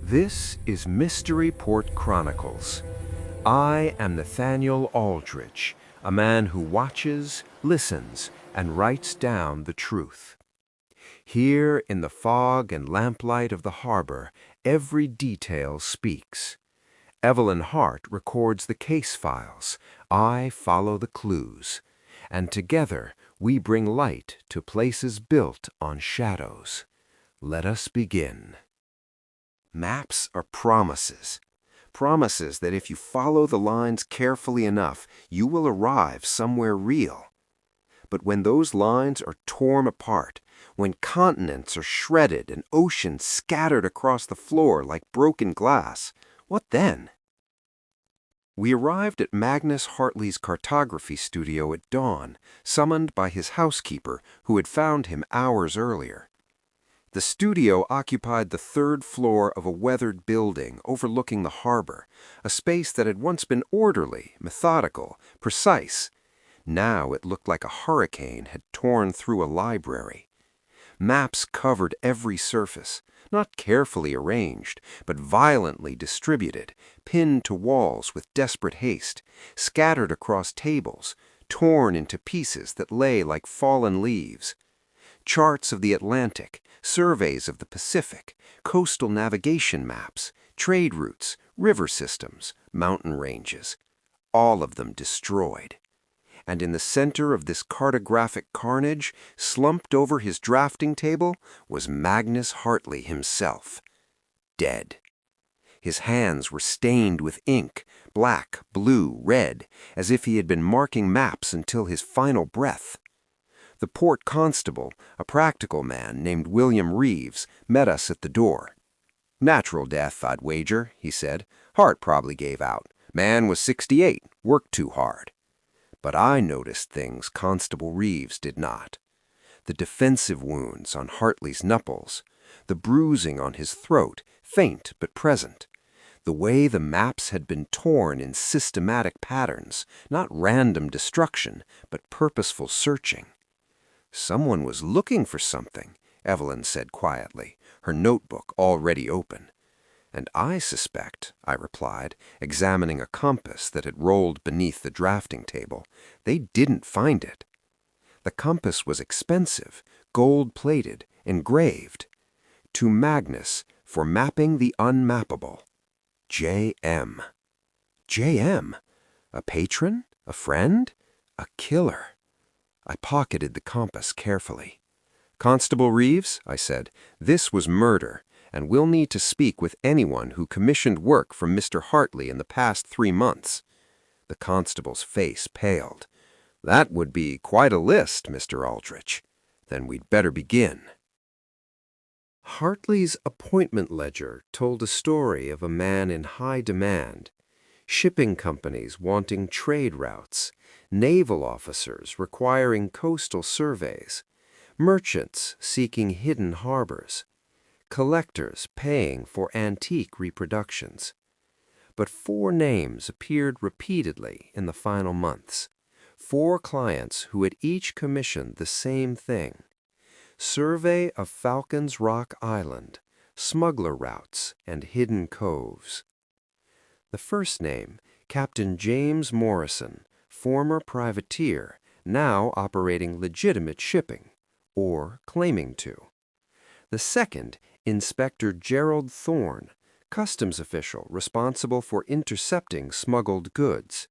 This is Mystery Port Chronicles. I am Nathaniel Aldridge, a man who watches, listens, and writes down the truth. Here in the fog and lamplight of the harbor, every detail speaks. Evelyn Hart records the case files. I follow the clues. And together we bring light to places built on shadows. Let us begin. Maps are promises. Promises that if you follow the lines carefully enough, you will arrive somewhere real. But when those lines are torn apart, when continents are shredded and oceans scattered across the floor like broken glass, what then? We arrived at Magnus Hartley's cartography studio at dawn, summoned by his housekeeper, who had found him hours earlier. The studio occupied the third floor of a weathered building overlooking the harbor, a space that had once been orderly, methodical, precise. Now it looked like a hurricane had torn through a library. Maps covered every surface, not carefully arranged, but violently distributed, pinned to walls with desperate haste, scattered across tables, torn into pieces that lay like fallen leaves. Charts of the Atlantic, surveys of the Pacific, coastal navigation maps, trade routes, river systems, mountain ranges, all of them destroyed. And in the center of this cartographic carnage, slumped over his drafting table, was Magnus Hartley himself, dead. His hands were stained with ink, black, blue, red, as if he had been marking maps until his final breath. The port constable, a practical man named William Reeves, met us at the door. "Natural death, I'd wager," he said. "Heart probably gave out. Man was 68, worked too hard." But I noticed things Constable Reeves did not. The defensive wounds on Hartley's knuckles, the bruising on his throat, faint but present, the way the maps had been torn in systematic patterns, not random destruction, but purposeful searching. "Someone was looking for something," Evelyn said quietly, her notebook already open. "And I suspect," I replied, examining a compass that had rolled beneath the drafting table, "they didn't find it. The compass was expensive, gold-plated, engraved. To Magnus, for mapping the unmappable. J.M. J.M.? A patron? A friend? A killer?" I pocketed the compass carefully. "Constable Reeves," I said, "this was murder, and we'll need to speak with anyone who commissioned work from Mr. Hartley in the past 3 months. The constable's face paled. "That would be quite a list, Mr. Aldrich. Then we'd better begin." Hartley's appointment ledger told a story of a man in high demand, shipping companies wanting trade routes, naval officers requiring coastal surveys, merchants seeking hidden harbors, collectors paying for antique reproductions. But 4 names appeared repeatedly in the final months, 4 clients who had each commissioned the same thing: survey of Falcon's Rock Island, smuggler routes, and hidden coves. The first name, Captain James Morrison, former privateer, now operating legitimate shipping, or claiming to. The second, Inspector Gerald Thorne, customs official responsible for intercepting smuggled goods,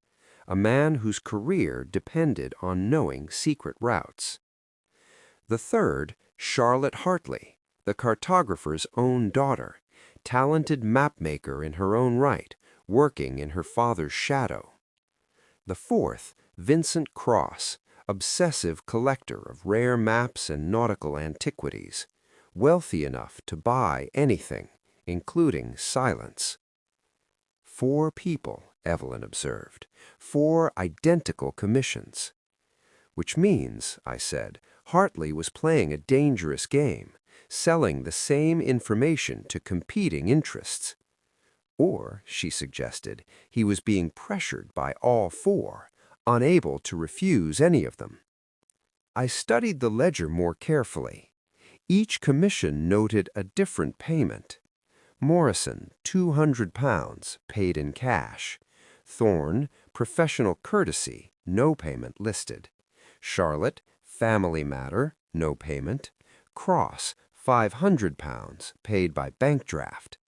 a man whose career depended on knowing secret routes. The third, Charlotte Hartley, the cartographer's own daughter, talented mapmaker in her own right, working in her father's shadow. The fourth, Vincent Cross, obsessive collector of rare maps and nautical antiquities, wealthy enough to buy anything, including silence. 4 people, Evelyn observed, 4 identical commissions. "Which means," I said, "Hartley was playing a dangerous game, selling the same information to competing interests." Or, she suggested, he was being pressured by all 4, unable to refuse any of them. I studied the ledger more carefully. Each commission noted a different payment. Morrison, £200, paid in cash. Thorne, professional courtesy, no payment listed. Charlotte, family matter, no payment. Cross, £500, paid by bank draft.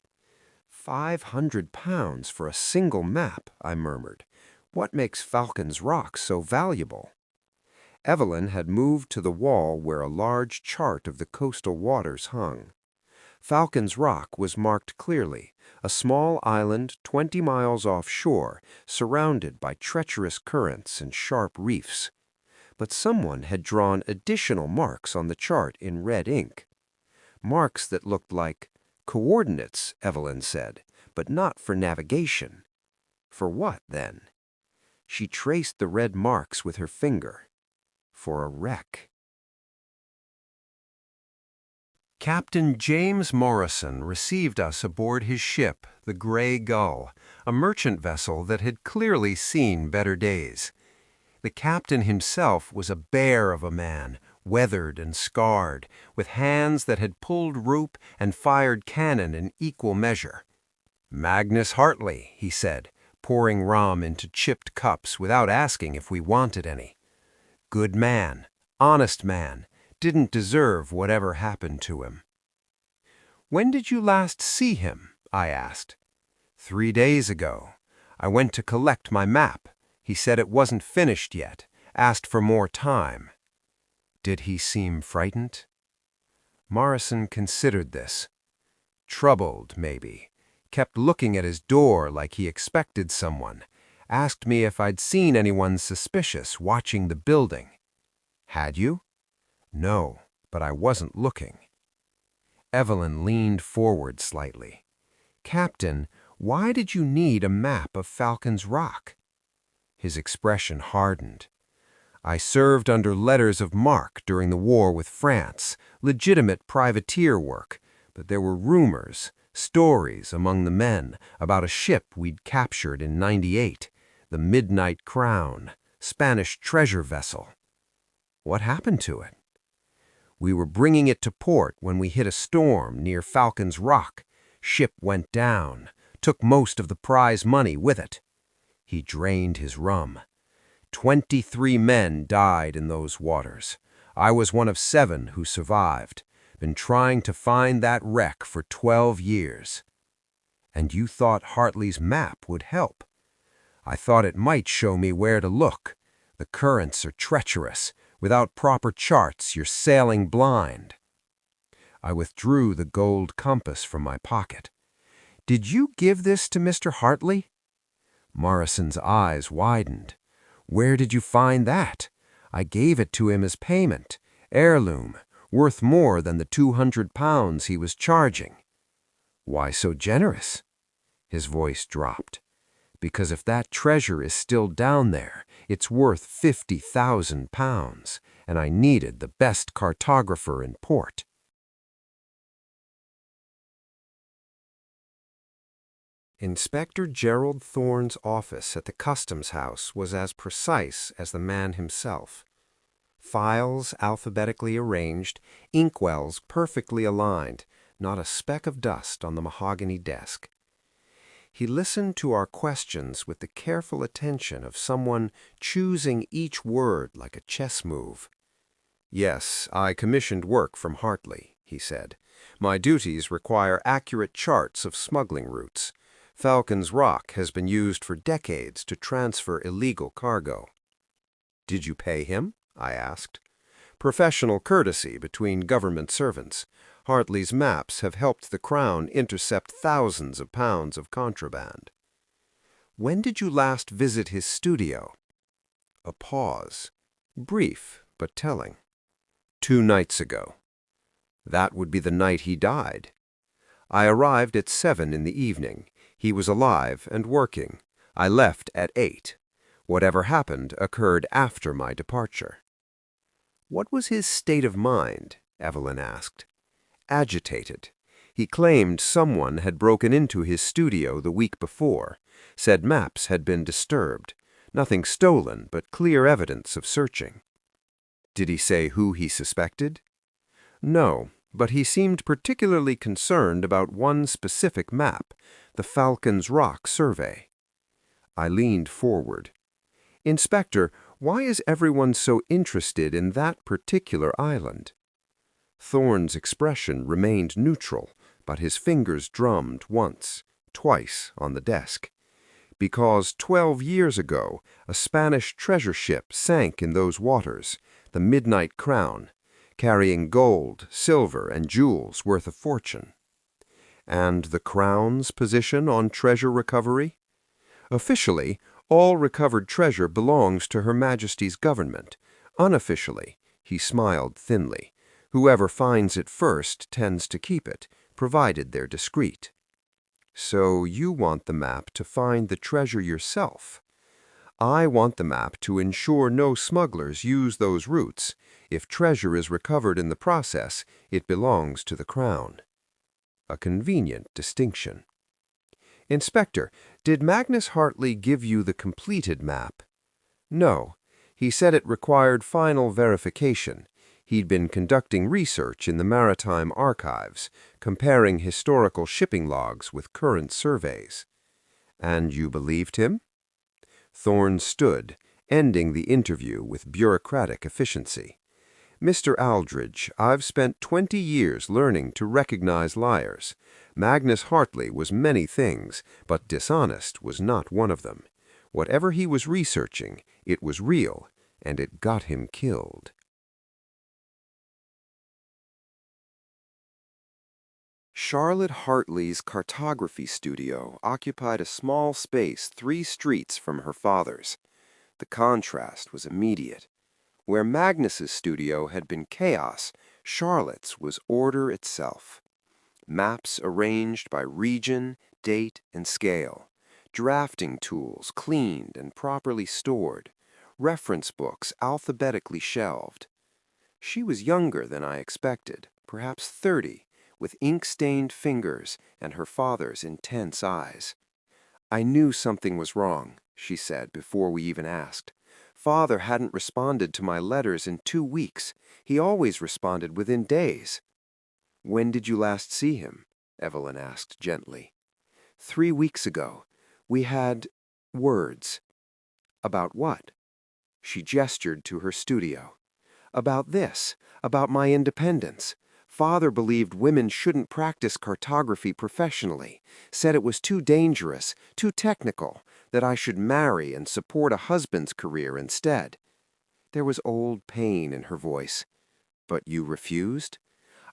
£500 for a single map, I murmured. What makes Falcon's Rock so valuable? Evelyn had moved to the wall where a large chart of the coastal waters hung. Falcon's Rock was marked clearly, a small island 20 miles offshore, surrounded by treacherous currents and sharp reefs. But someone had drawn additional marks on the chart in red ink. Marks that looked like coordinates, Evelyn said, but not for navigation. For what, then? She traced the red marks with her finger. For a wreck. Captain James Morrison received us aboard his ship, the Grey Gull, a merchant vessel that had clearly seen better days. The captain himself was a bear of a man, weathered and scarred, with hands that had pulled rope and fired cannon in equal measure. "Magnus Hartley," he said, pouring rum into chipped cups without asking if we wanted any. Good man, honest man, didn't deserve whatever happened to him. "When did you last see him?" I asked. 3 days ago. I went to collect my map. He said it wasn't finished yet, asked for more time. Did he seem frightened? Morrison considered this. Troubled, maybe. Kept looking at his door like he expected someone. Asked me if I'd seen anyone suspicious watching the building. Had you? No, but I wasn't looking. Evelyn leaned forward slightly. Captain, why did you need a map of Falcon's Rock? His expression hardened. I served under letters of marque during the war with France, legitimate privateer work, but there were rumors, stories among the men about a ship we'd captured in '98. The Midnight Crown, Spanish treasure vessel. What happened to it? We were bringing it to port when we hit a storm near Falcon's Rock. Ship went down, took most of the prize money with it. He drained his rum. 23 men died in those waters. I was one of 7 who survived. Been trying to find that wreck for 12 years. And you thought Hartley's map would help? I thought it might show me where to look. The currents are treacherous. Without proper charts, you're sailing blind. I withdrew the gold compass from my pocket. Did you give this to Mr. Hartley? Morrison's eyes widened. Where did you find that? I gave it to him as payment. Heirloom, worth more than the £200 he was charging. Why so generous? His voice dropped. Because if that treasure is still down there, it's worth £50,000, and I needed the best cartographer in port. Inspector Gerald Thorne's office at the Customs House was as precise as the man himself. Files alphabetically arranged, inkwells perfectly aligned, not a speck of dust on the mahogany desk. He listened to our questions with the careful attention of someone choosing each word like a chess move. "Yes, I commissioned work from Hartley," he said. "My duties require accurate charts of smuggling routes. Falcon's Rock has been used for decades to transfer illegal cargo." "Did you pay him?" I asked. "Professional courtesy between government servants. Hartley's maps have helped the Crown intercept thousands of pounds of contraband." "When did you last visit his studio?" A pause. Brief, but telling. 2 nights ago. That would be the night he died. I arrived at 7 in the evening. He was alive and working. I left at 8. Whatever happened occurred after my departure. "What was his state of mind?" Evelyn asked. "Agitated. He claimed someone had broken into his studio the week before, said maps had been disturbed. Nothing stolen, but clear evidence of searching." "Did he say who he suspected?" "No, but he seemed particularly concerned about one specific map, the Falcon's Rock survey. I leaned forward. "Inspector, why is everyone so interested in that particular island?" Thorne's expression remained neutral, but his fingers drummed once, twice on the desk. "Because 12 years ago, a Spanish treasure ship sank in those waters, the Midnight Crown, carrying gold, silver, and jewels worth a fortune." "And the Crown's position on treasure recovery?" "Officially, all recovered treasure belongs to Her Majesty's government. Unofficially," he smiled thinly, "whoever finds it first tends to keep it, provided they're discreet." "So you want the map to find the treasure yourself?" "I want the map to ensure no smugglers use those routes. If treasure is recovered in the process, it belongs to the Crown." A convenient distinction. "Inspector, did Magnus Hartley give you the completed map?" "No. He said it required final verification. He'd been conducting research in the maritime archives, comparing historical shipping logs with current surveys." "And you believed him?" Thorne stood, ending the interview with bureaucratic efficiency. "Mr. Aldridge, I've spent 20 years learning to recognize liars. Magnus Hartley was many things, but dishonest was not one of them. Whatever he was researching, it was real, and it got him killed." Charlotte Hartley's cartography studio occupied a small space 3 streets from her father's. The contrast was immediate. Where Magnus's studio had been chaos, Charlotte's was order itself. Maps arranged by region, date, and scale. Drafting tools cleaned and properly stored. Reference books alphabetically shelved. She was younger than I expected, perhaps 30, with ink-stained fingers and her father's intense eyes. "I knew something was wrong," she said before we even asked. "Father hadn't responded to my letters in 2 weeks. He always responded within days." "When did you last see him?" Evelyn asked gently. 3 weeks ago. We had words." "About what?" She gestured to her studio. "About this, about my independence. Father believed women shouldn't practice cartography professionally, said it was too dangerous, too technical, that I should marry and support a husband's career instead." There was old pain in her voice. "But you refused?"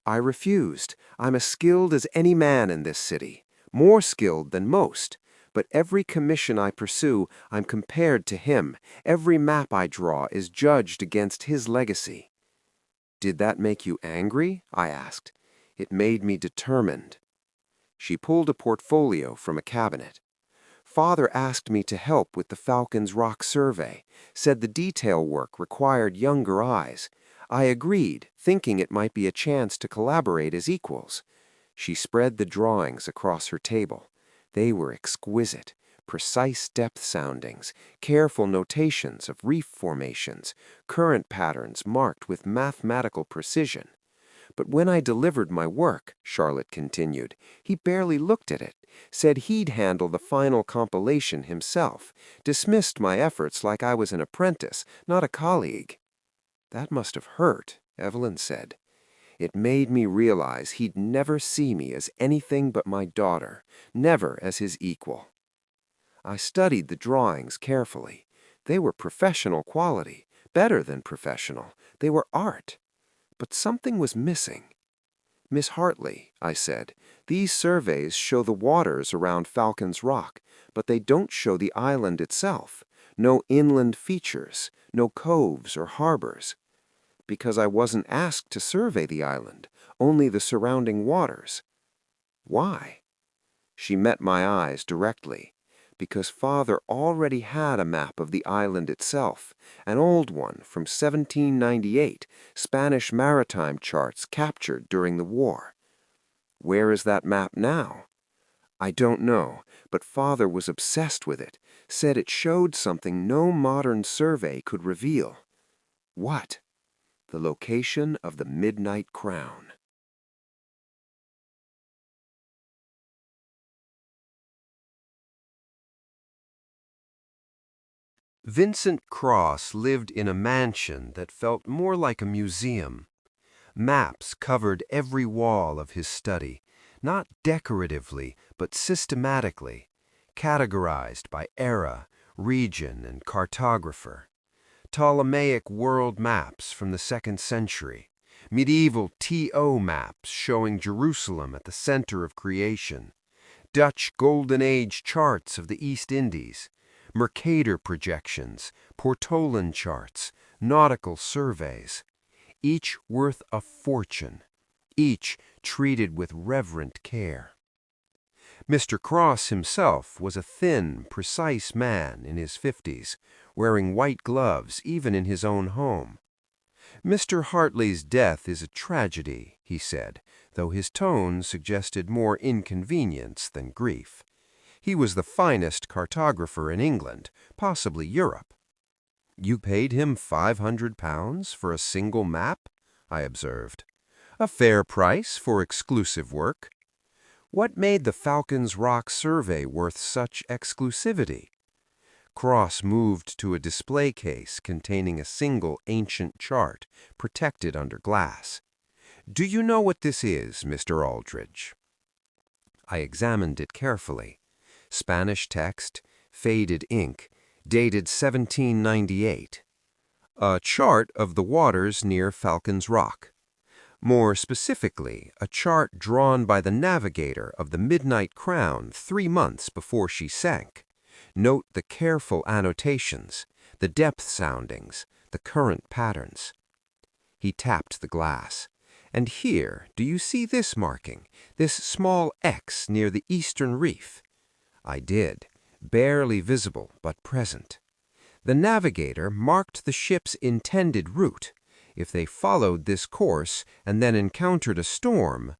"I refused. I'm as skilled as any man in this city, more skilled than most. But every commission I pursue, I'm compared to him. Every map I draw is judged against his legacy." "Did that make you angry?" I asked. "It made me determined." She pulled a portfolio from a cabinet. "Father asked me to help with the Falcon's Rock survey, said the detail work required younger eyes. I agreed, thinking it might be a chance to collaborate as equals." She spread the drawings across her table. They were exquisite, precise depth soundings, careful notations of reef formations, current patterns marked with mathematical precision. "But when I delivered my work," Charlotte continued, "he barely looked at it, said he'd handle the final compilation himself, dismissed my efforts like I was an apprentice, not a colleague." "That must have hurt," Evelyn said. "It made me realize he'd never see me as anything but my daughter, never as his equal." I studied the drawings carefully. They were professional quality, better than professional. They were art. But something was missing. "Miss Hartley," I said, "these surveys show the waters around Falcon's Rock, but they don't show the island itself. No inland features, no coves or harbors." "Because I wasn't asked to survey the island, only the surrounding waters." "Why?" She met my eyes directly. "Because Father already had a map of the island itself, an old one from 1798, Spanish maritime charts captured during the war." "Where is that map now?" "I don't know, but Father was obsessed with it, said it showed something no modern survey could reveal." "What?" "The location of the Midnight Crown." Vincent Cross lived in a mansion that felt more like a museum. Maps covered every wall of his study, not decoratively, but systematically, categorized by era, region, and cartographer. Ptolemaic world maps from the 2nd century, medieval TO maps showing Jerusalem at the center of creation, Dutch Golden Age charts of the East Indies, Mercator projections, Portolan charts, nautical surveys, each worth a fortune, each treated with reverent care. Mr. Cross himself was a thin, precise man in his 50s, wearing white gloves even in his own home. Mr. Hartley's death is a tragedy, he said, though his tone suggested more inconvenience than grief. He was the finest cartographer in England, possibly Europe. You paid him £500 for a single map? I observed. A fair price for exclusive work. What made the Falcon's Rock survey worth such exclusivity? Cross moved to a display case containing a single ancient chart, protected under glass. Do you know what this is, Mr. Aldridge? I examined it carefully. Spanish text, faded ink, dated 1798. A chart of the waters near Falcon's Rock. More specifically, a chart drawn by the navigator of the Midnight Crown 3 months before she sank. Note the careful annotations, the depth soundings, the current patterns. He tapped the glass. And here, do you see this marking, this small X near the eastern reef? I did, barely visible but present. The navigator marked the ship's intended route. If they followed this course and then encountered a storm,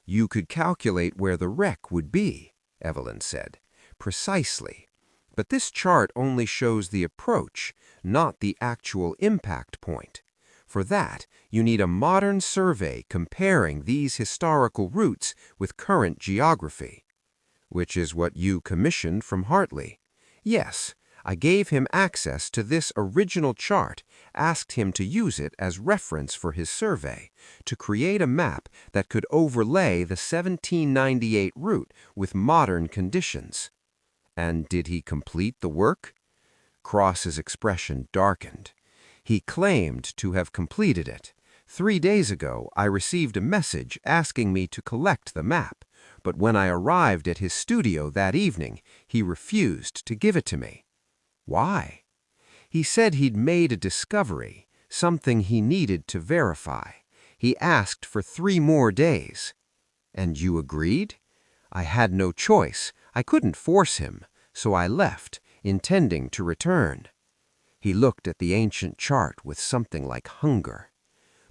you could calculate where the wreck would be, Evelyn said. Precisely. But this chart only shows the approach, not the actual impact point. For that, you need a modern survey comparing these historical routes with current geography. Which is what you commissioned from Hartley. Yes, I gave him access to this original chart, asked him to use it as reference for his survey, to create a map that could overlay the 1798 route with modern conditions. And did he complete the work? Cross's expression darkened. He claimed to have completed it. 3 days ago, I received a message asking me to collect the map, but when I arrived at his studio that evening, he refused to give it to me. Why? He said he'd made a discovery, something he needed to verify. He asked for 3 more days. And you agreed? I had no choice. I couldn't force him, so I left, intending to return. He looked at the ancient chart with something like hunger.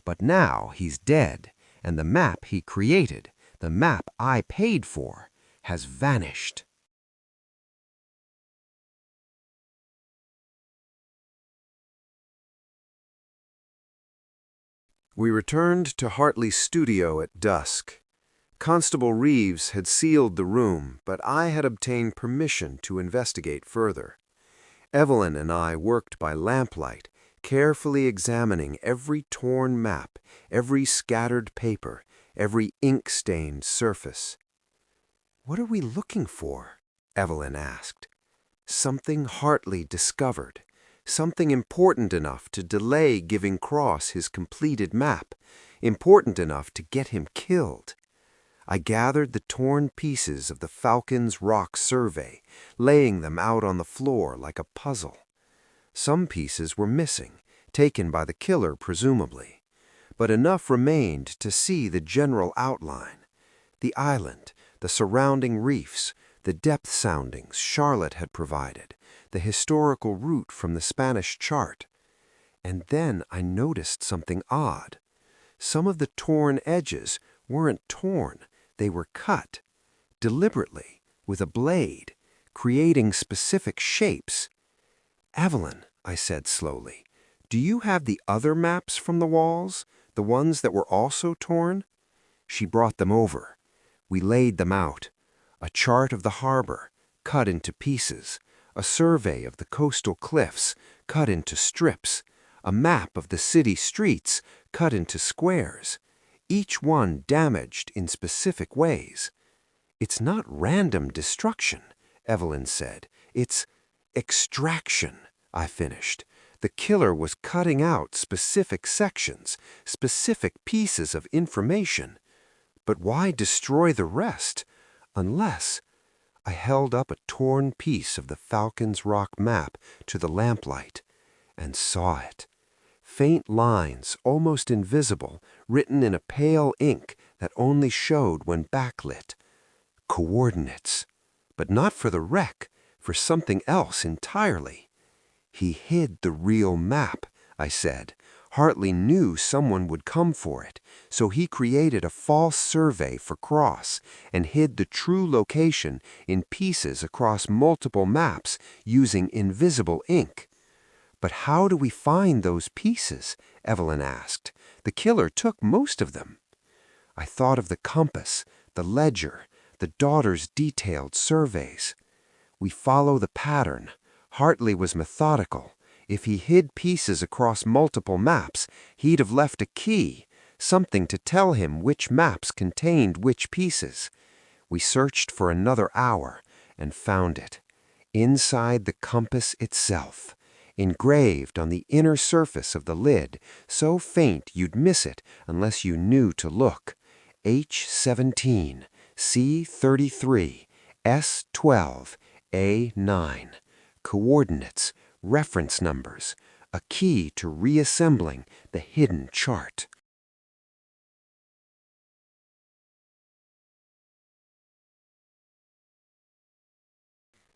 But now he's dead, and the map he created, the map I paid for, has vanished. We returned to Hartley's studio at dusk. Constable Reeves had sealed the room, but I had obtained permission to investigate further. Evelyn and I worked by lamplight, carefully examining every torn map, every scattered paper, every ink-stained surface. "What are we looking for?" Evelyn asked. "Something Hartley discovered. Something important enough to delay giving Cross his completed map, important enough to get him killed." I gathered the torn pieces of the Falcon's Rock survey, laying them out on the floor like a puzzle. Some pieces were missing, taken by the killer presumably, but enough remained to see the general outline. The island, the surrounding reefs, the depth soundings Charlotte had provided, the historical route from the Spanish chart. And then I noticed something odd. Some of the torn edges weren't torn. They were cut, deliberately, with a blade, creating specific shapes. "Evelyn," I said slowly, "do you have the other maps from the walls, the ones that were also torn?" She brought them over. We laid them out. A chart of the harbor, cut into pieces, a survey of the coastal cliffs cut into strips, a map of the city streets cut into squares, each one damaged in specific ways. "It's not random destruction," Evelyn said. "It's extraction," I finished. "The killer was cutting out specific sections, specific pieces of information. But why destroy the rest? Unless—" I held up a torn piece of the Falcon's rock map to the lamplight and saw it. Faint lines, almost invisible, written in a pale ink that only showed when backlit. Coordinates. But not for the wreck, for something else entirely. "He hid the real map," I said. "Hartley knew someone would come for it, so he created a false survey for Cross and hid the true location in pieces across multiple maps using invisible ink." "But how do we find those pieces?" Evelyn asked. "The killer took most of them." I thought of the compass, the ledger, the daughter's detailed surveys. "We follow the pattern. Hartley was methodical. If he hid pieces across multiple maps, he'd have left a key, something to tell him which maps contained which pieces." We searched for another hour and found it. Inside the compass itself, engraved on the inner surface of the lid, so faint you'd miss it unless you knew to look. H17, C33, S12, A9. Coordinates, reference numbers, a key to reassembling the hidden chart.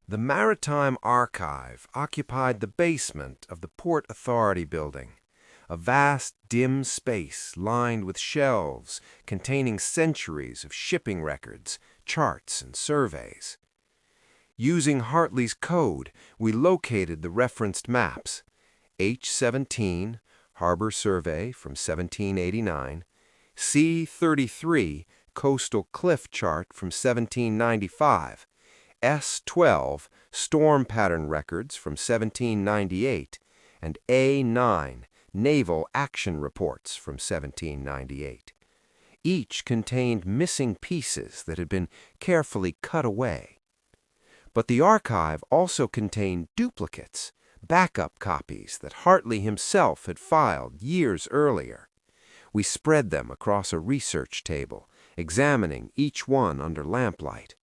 The Maritime Archive occupied the basement of the Port Authority building, a vast, dim space lined with shelves containing centuries of shipping records, charts, and surveys. Using Hartley's code, we located the referenced maps: H17, Harbor Survey from 1789, C33, Coastal Cliff Chart from 1795, S12, Storm Pattern Records from 1798, and A9, Naval Action Reports from 1798. Each contained missing pieces that had been carefully cut away. But the archive also contained duplicates, backup copies that Hartley himself had filed years earlier. We spread them across a research table, examining each one under lamplight.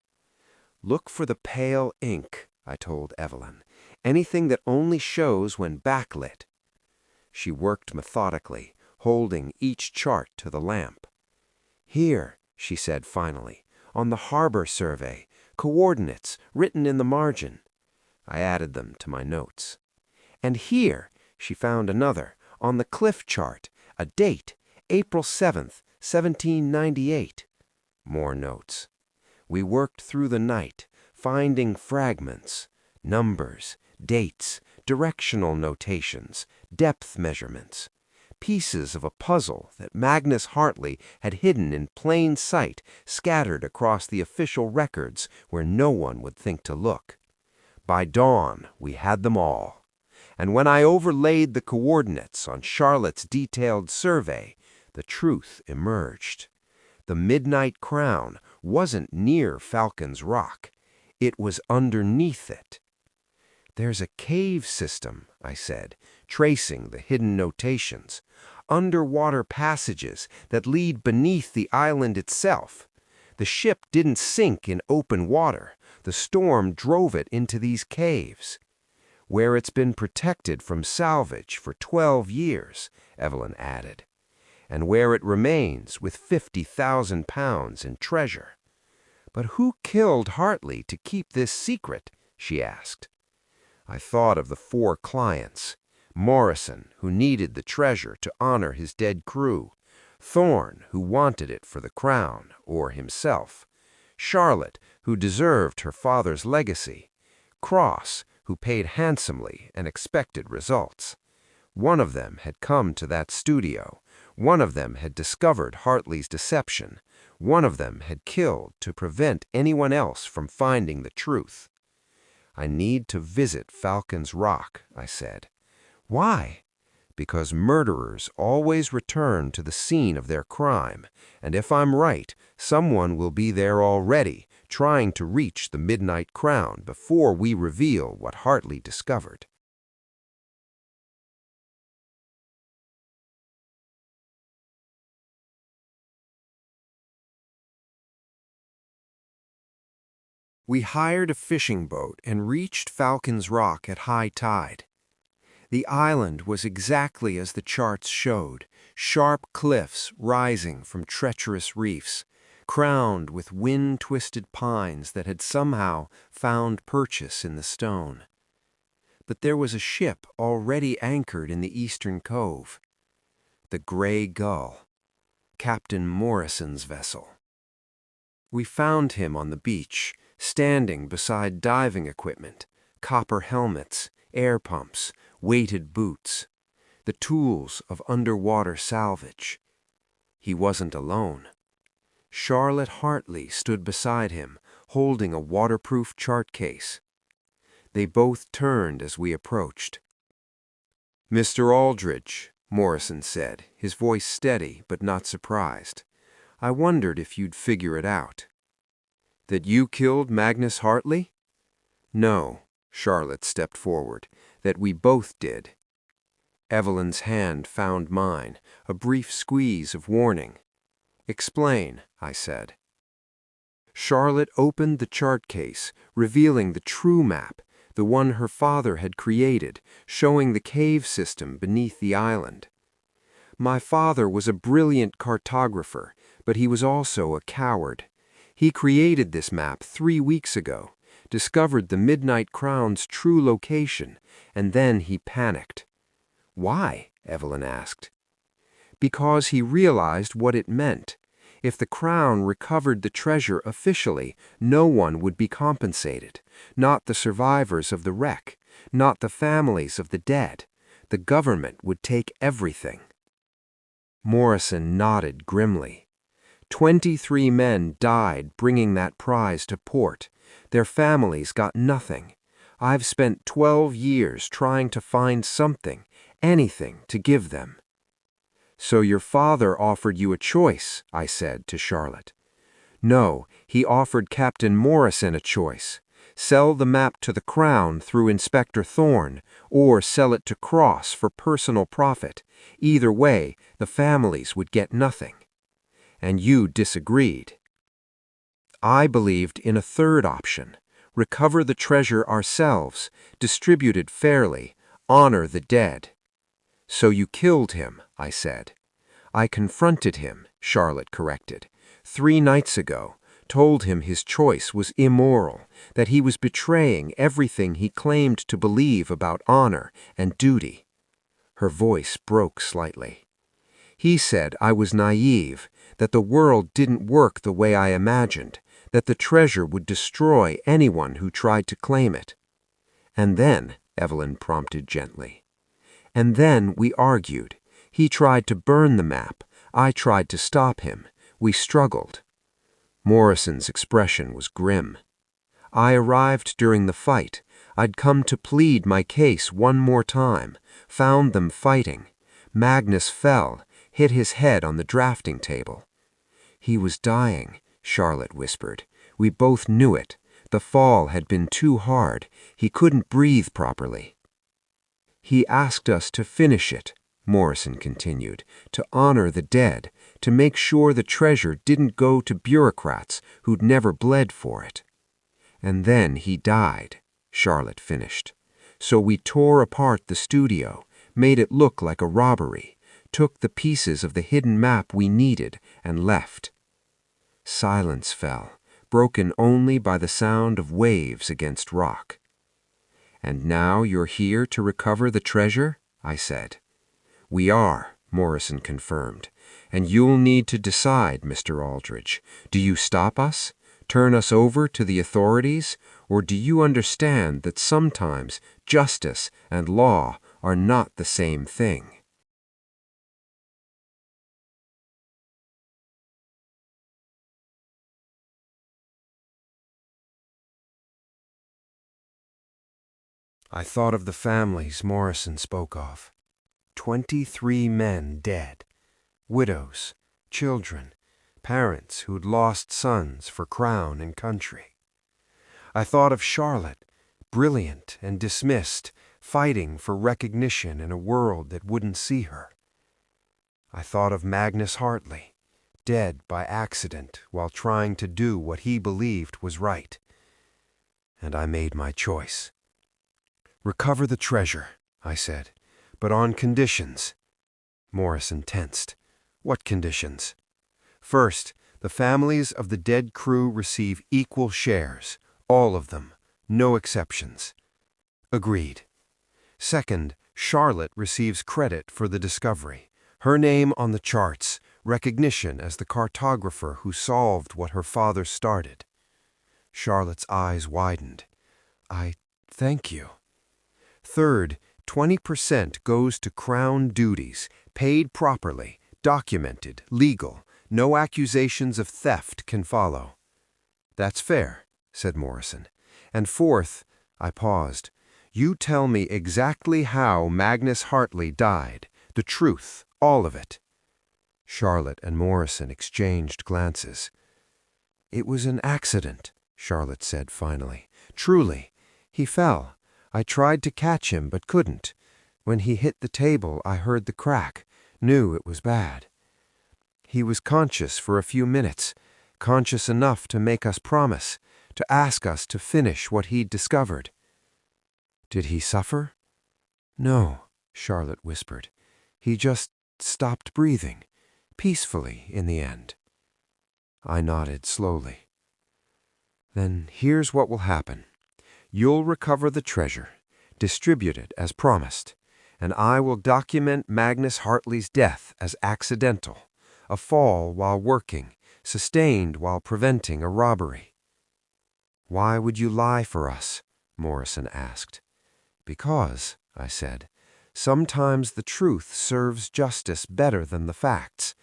"Look for the pale ink," I told Evelyn. "Anything that only shows when backlit." She worked methodically, holding each chart to the lamp. "Here," she said finally, "on the Harbor Survey, coordinates written in the margin." I added them to my notes. "And here," she found another, "on the cliff chart, a date, April 7th, 1798. More notes. We worked through the night, finding fragments, numbers, dates, directional notations, depth measurements, pieces of a puzzle that Magnus Hartley had hidden in plain sight, scattered across the official records where no one would think to look. By dawn, we had them all. And when I overlaid the coordinates on Charlotte's detailed survey, the truth emerged. The Midnight Crown wasn't near Falcon's Rock. It was underneath it. "There's a cave system," I said, tracing the hidden notations, "underwater passages that lead beneath the island itself. The ship didn't sink in open water. The storm drove it into these caves. Where it's been protected from salvage for 12 years, Evelyn added, and where it remains with 50,000 pounds in treasure." "But who killed Hartley to keep this secret?" she asked. I thought of the 4 clients: Morrison, who needed the treasure to honor his dead crew; Thorne, who wanted it for the crown or himself; Charlotte, who deserved her father's legacy; Cross, who paid handsomely and expected results. One of them had come to that studio. One of them had discovered Hartley's deception. One of them had killed to prevent anyone else from finding the truth. I need to visit Falcon's Rock, I said. Why? Because murderers always return to the scene of their crime, and if I'm right, someone will be there already, trying to reach the Midnight Crown before we reveal what Hartley discovered. We hired a fishing boat and reached Falcon's Rock at high tide. The island was exactly as the charts showed, sharp cliffs rising from treacherous reefs, crowned with wind-twisted pines that had somehow found purchase in the stone. But there was a ship already anchored in the eastern cove. The Gray Gull, Captain Morrison's vessel. We found him on the beach, standing beside diving equipment, copper helmets, air pumps, weighted boots, the tools of underwater salvage. He wasn't alone. Charlotte Hartley stood beside him, holding a waterproof chart case. They both turned as we approached. "Mr. Aldridge," Morrison said, his voice steady but not surprised. "I wondered if you'd figure it out." "That you killed Magnus Hartley?" "No," Charlotte stepped forward, "that we both did." Evelyn's hand found mine, a brief squeeze of warning. "Explain," I said. Charlotte opened the chart case, revealing the true map, the one her father had created, showing the cave system beneath the island. "My father was a brilliant cartographer, but he was also a coward. He created this map 3 weeks ago, discovered the Midnight Crown's true location, and then he panicked." "Why?" Evelyn asked. "Because he realized what it meant. If the Crown recovered the treasure officially, no one would be compensated. Not the survivors of the wreck, not the families of the dead. The government would take everything." Morrison nodded grimly. 23 men died bringing that prize to port. Their families got nothing. I've spent 12 years trying to find something, anything to give them. "So your father offered you a choice," I said to Charlotte. "No, he offered Captain Morrison a choice. Sell the map to the Crown through Inspector Thorne, or sell it to Cross for personal profit. Either way, the families would get nothing. And you disagreed." "I believed in a third option. Recover the treasure ourselves, distribute it fairly, honor the dead." "So you killed him," I said. "I confronted him," Charlotte corrected, 3 nights ago, told him his choice was immoral, that he was betraying everything he claimed to believe about honor and duty." Her voice broke slightly. "He said I was naive, that the world didn't work the way I imagined, that the treasure would destroy anyone who tried to claim it." "And then," Evelyn prompted gently. "And then we argued. He tried to burn the map. I tried to stop him. We struggled." Morrison's expression was grim. "I arrived during the fight. I'd come to plead my case one more time. Found them fighting. Magnus fell, hit his head on the drafting table." "He was dying," Charlotte whispered. "We both knew it. The fall had been too hard. He couldn't breathe properly." "He asked us to finish it," Morrison continued, "to honor the dead, to make sure the treasure didn't go to bureaucrats who'd never bled for it." "And then he died," Charlotte finished. "So we tore apart the studio, made it look like a robbery, took the pieces of the hidden map we needed, and left." Silence fell, broken only by the sound of waves against rock. "And now you're here to recover the treasure?" I said. "We are," Morrison confirmed. "And you'll need to decide, Mr. Aldridge. Do you stop us? Turn us over to the authorities? Or do you understand that sometimes justice and law are not the same thing?" I thought of the families Morrison spoke of. 23 men dead, widows, children, parents who'd lost sons for crown and country. I thought of Charlotte, brilliant and dismissed, fighting for recognition in a world that wouldn't see her. I thought of Magnus Hartley, dead by accident while trying to do what he believed was right. And I made my choice. "Recover the treasure," I said, "but on conditions." Morrison tensed. "What conditions?" "First, the families of the dead crew receive equal shares, all of them, no exceptions." "Agreed." "Second, Charlotte receives credit for the discovery. Her name on the charts, recognition as the cartographer who solved what her father started." Charlotte's eyes widened. "I thank you." "Third, 20% goes to Crown duties, paid properly, documented, legal. No accusations of theft can follow." "That's fair," said Morrison. "And fourth," I paused, "you tell me exactly how Magnus Hartley died, the truth, all of it." Charlotte and Morrison exchanged glances. "It was an accident," Charlotte said finally. "Truly. He fell. I tried to catch him but couldn't. When he hit the table, I heard the crack, knew it was bad. He was conscious for a few minutes, conscious enough to make us promise, to ask us to finish what he'd discovered." "Did he suffer?" "No," Charlotte whispered. "He just stopped breathing, peacefully in the end." I nodded slowly. "Then here's what will happen. You'll recover the treasure, distribute it as promised, and I will document Magnus Hartley's death as accidental, a fall while working, sustained while preventing a robbery." "Why would you lie for us?" Morrison asked. "Because," I said, "sometimes the truth serves justice better than the facts,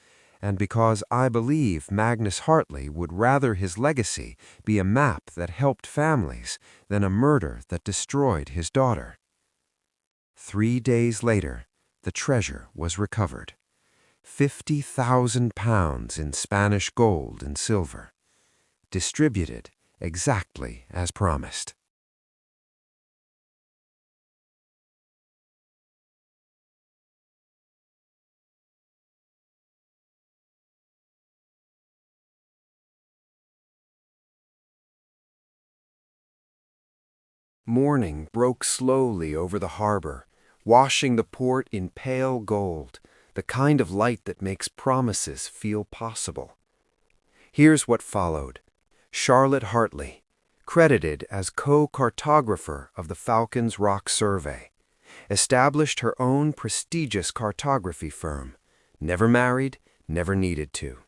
and because I believe Magnus Hartley would rather his legacy be a map that helped families than a murder that destroyed his daughter." 3 days later, the treasure was recovered. 50,000 pounds in Spanish gold and silver, distributed exactly as promised. Morning broke slowly over the harbor, washing the port in pale gold, the kind of light that makes promises feel possible. Here's what followed. Charlotte Hartley, credited as co-cartographer of the Falcon's rock survey, established her own prestigious cartography firm, never married, never needed to.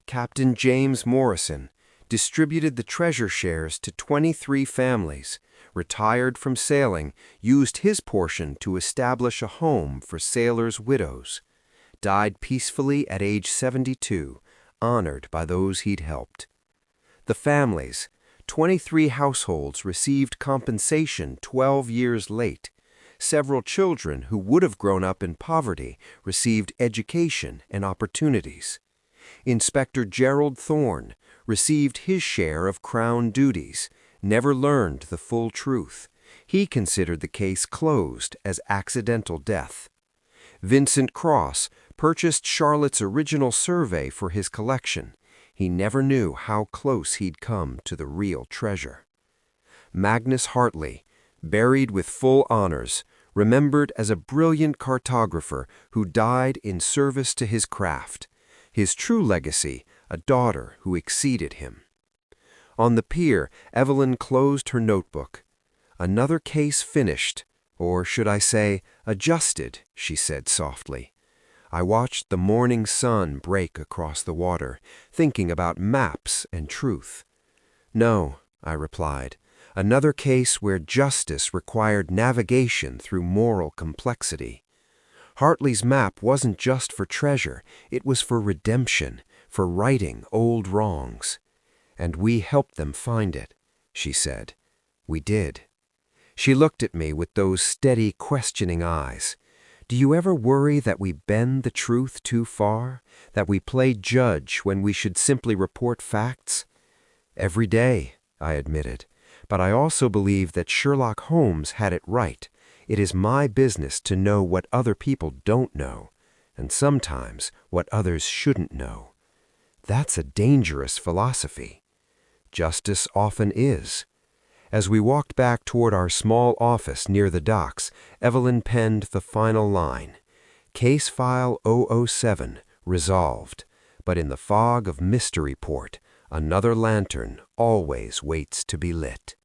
Captain James Morrison distributed the treasure shares to 23 families, retired from sailing, used his portion to establish a home for sailors' widows, died peacefully at age 72, honored by those he'd helped. The families, 23 households, received compensation 12 years late. Several children who would have grown up in poverty received education and opportunities. Inspector Gerald Thorne received his share of Crown duties, never learned the full truth. He considered the case closed as accidental death. Vincent Cross purchased Charlotte's original survey for his collection. He never knew how close he'd come to the real treasure. Magnus Hartley, buried with full honors, remembered as a brilliant cartographer who died in service to his craft. His true legacy, a daughter who exceeded him. On the pier, Evelyn closed her notebook. "Another case finished, or should I say, adjusted," she said softly. I watched the morning sun break across the water, thinking about maps and truth. "No," I replied, "another case where justice required navigation through moral complexity. Hartley's map wasn't just for treasure, it was for redemption, for righting old wrongs. And we helped them find it," she said. "We did." She looked at me with those steady, questioning eyes. Do you ever worry that we bend the truth too far? That we play judge when we should simply report facts? Every day, I admitted. But I also believe that Sherlock Holmes had it right. It is my business to know what other people don't know, and sometimes what others shouldn't know. That's a dangerous philosophy. Justice often is. As we walked back toward our small office near the docks, Evelyn penned the final line. Case file 007, resolved. But in the fog of Mystery Port, another lantern always waits to be lit.